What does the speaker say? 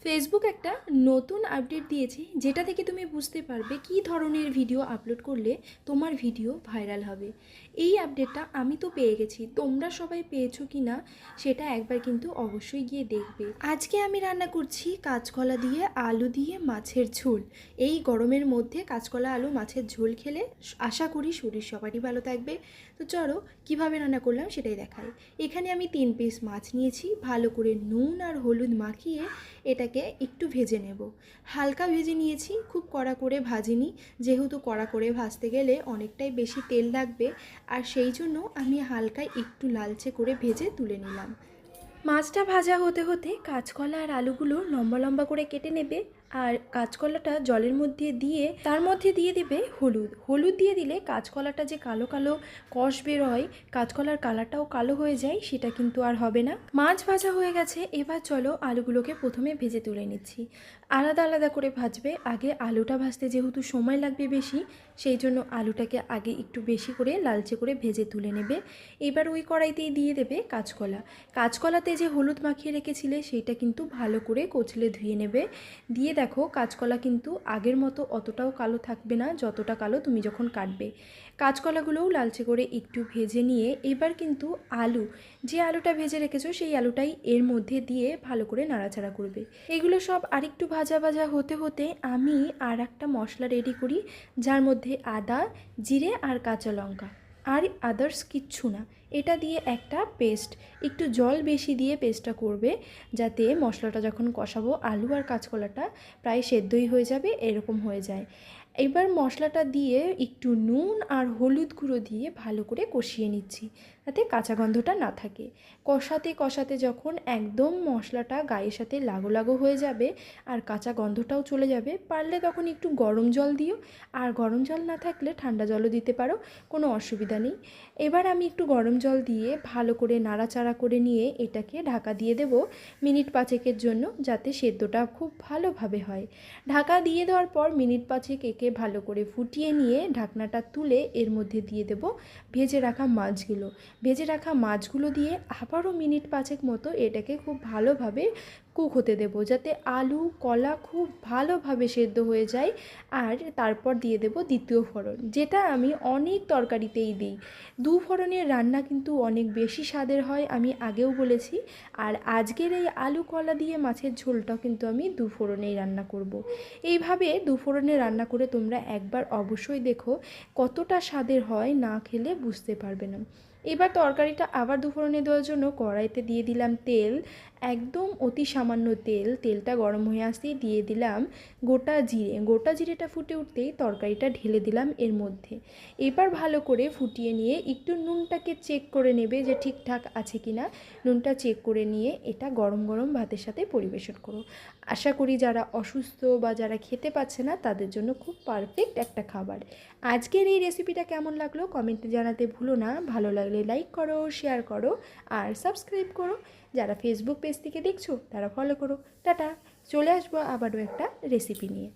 Facebook একটা নতুন update দিয়েছে, যেটা থেকে তুমি বুঝতে পারবে কী ধরনের ভিডিও আপলোড করলে তোমার ভিডিও ভাইরাল হবে। এই আপডেটটা আমি তো পেয়ে গেছি, তোমরা সবাই পেয়েছো কি না সেটা একবার কিন্তু অবশ্যই গিয়ে দেখবে। আজকে আমি রান্না করছি কাঁচকলা দিয়ে আলু দিয়ে মাছের ঝোল। এই গরমের মধ্যে কাঁচকলা আলু মাছের ঝোল খেলে আশা করি শরীর সবারই ভালো থাকবে। তো চলো কীভাবে রান্না করলাম সেটাই দেখাই। এখানে আমি 3 পিস মাছ নিয়েছি, ভালো করে নুন আর হলুদ মাখিয়ে এটাকে একটু ভেজে নেব। হালকা ভেজে নিয়েছি, খুব কড়া করে ভাজিনি, যেহেতু কড়া করে ভাজতে গেলে অনেকটাই বেশি তেল লাগবে, আর সেই জন্য আমি হালকা একটু লালচে করে ভেজে তুলে নিলাম। মাছটা ভাজা হতে হতে কাঁচকলা আর আলুগুলো লম্বা লম্বা করে কেটে নেবে, আর কাঁচকলাটা জলের মধ্যে দিয়ে তার মধ্যে দিয়ে দেবে হলুদ দিয়ে দিলে কাঁচকলাটা যে কালো কালো কষ বের হয়, কাঁচকলার কালারটাও কালো হয়ে যায়, সেটা কিন্তু আর হবে না। মাছ ভাজা হয়ে গেছে, এবার চলো আলুগুলোকে প্রথমে ভেজে তুলে নিচ্ছি। আলাদা আলাদা করে ভাজবে। আগে আলুটা ভাজতে যেহেতু সময় লাগবে বেশি, সেই জন্য আলুটাকে আগে একটু বেশি করে লালচে করে ভেজে তুলে নেবে। এবার ওই কড়াইতেই দিয়ে দেবে কাঁচকলাতে যে হলুদ মাখিয়ে রেখেছিলে সেইটা কিন্তু ভালো করে কচলে ধুয়ে নেবে। দিয়ে দেখো কাঁচকলা কিন্তু আগের মতো অতটাও কালো থাকবে না যতটা কালো তুমি যখন কাটবে। কাঁচকলাগুলোও লালচে করে একটু ভেজে নিয়ে এবার কিন্তু যে আলুটা ভেজে রেখেছো সেই আলুটাই এর মধ্যে দিয়ে ভালো করে নাড়াচাড়া করবে। এগুলো সব আরেকটু ভাজা ভাজা হতে হতে আমি আর একটা মশলা রেডি করি, যার মধ্যে আদা, জিরে আর কাঁচা লঙ্কা, আর আদার্স কিচ্ছু না। এটা দিয়ে একটা পেস্ট, একটু জল বেশি দিয়ে পেস্টটা করবে, যাতে মশলাটা যখন কষাবো আলু আর কাঁচকলাটা প্রায় সেদ্ধই হয়ে যাবে, এরকম হয়ে যায়। এবার মশলাটা দিয়ে একটু নুন আর হলুদ গুঁড়ো দিয়ে ভালো করে কষিয়ে নিচ্ছি, যাতে কাঁচা গন্ধটা না থাকে। কষাতে কষাতে যখন একদম মশলাটা গায়ের সাথে লাগো লাগো হয়ে যাবে আর কাঁচা গন্ধটাও চলে যাবে, পারলে তখন একটু গরম জল দিও, আর গরম জল না থাকলে ঠান্ডা জলও দিতে পারো, কোনো অসুবিধা নেই। এবার আমি একটু গরম জল দিয়ে ভালো করে নাড়াচাড়া করে নিয়ে এটাকে ঢাকা দিয়ে দেব মিনিট 5 জন্য, যাতে সেদ্ধটা খুব ভালোভাবে হয়। ঢাকা দিয়ে দেওয়ার পর মিনিট 5 একে ভালো করে ফুটিয়ে নিয়ে ঢাকনাটা তুলে এর মধ্যে দিয়ে দেব ভেজে রাখা মাছগুলো দিয়ে আবারও মিনিট 5 মতো এটাকে খুব ভালোভাবে কুক হতে দেব, যাতে আলু কলা খুব ভালোভাবে সেদ্ধ হয়ে যায়। আর তারপর দিয়ে দেব দ্বিতীয় ফোড়ন, যেটা আমি অনেক তরকারিতেই দিই। 2 ফোড়নের রান্না কিন্তু অনেক বেশি স্বাদের হয়, আমি আগেও বলেছি। আর আজকের এই আলু কলা দিয়ে মাছের ঝোলটাও কিন্তু আমি 2 ফোড়নেই রান্না করব। এইভাবে 2 ফোড়নে রান্না করে তোমরা একবার অবশ্যই দেখো, কতটা স্বাদের হয়, না খেলে বুঝতে পারবে না। এবার তরকারিটা আবার 2 ফোড়নে দেওয়ার জন্য কড়াইতে দিয়ে দিলাম তেল, একদম অতি সামান্য তেলটা গরম হয়ে আসতেই দিয়ে দিলাম গোটা জিরেটা ফুটে উঠতেই তরকারিটা ঢেলে দিলাম এর মধ্যে। এবার ভালো করে ফুটিয়ে নিয়ে একটু নুনটাকে চেক করে নেবে যে ঠিকঠাক আছে কি না। নুনটা চেক করে নিয়ে এটা গরম গরম ভাতের সাথে পরিবেশন করো। আশা করি যারা অসুস্থ বা যারা খেতে পাচ্ছে না তাদের জন্য খুব পারফেক্ট একটা খাবার। আজকের এই রেসিপিটা কেমন লাগলো কমেন্টে জানাতে ভুলো না। ভালো লাগলে লাইক করো, শেয়ার করো আর সাবস্ক্রাইব করো। যারা ফেসবুক পেজ থেকে দেখছো তারা ফলো করো। টাটা, চলে আসবো আবারও একটা রেসিপি নিয়ে।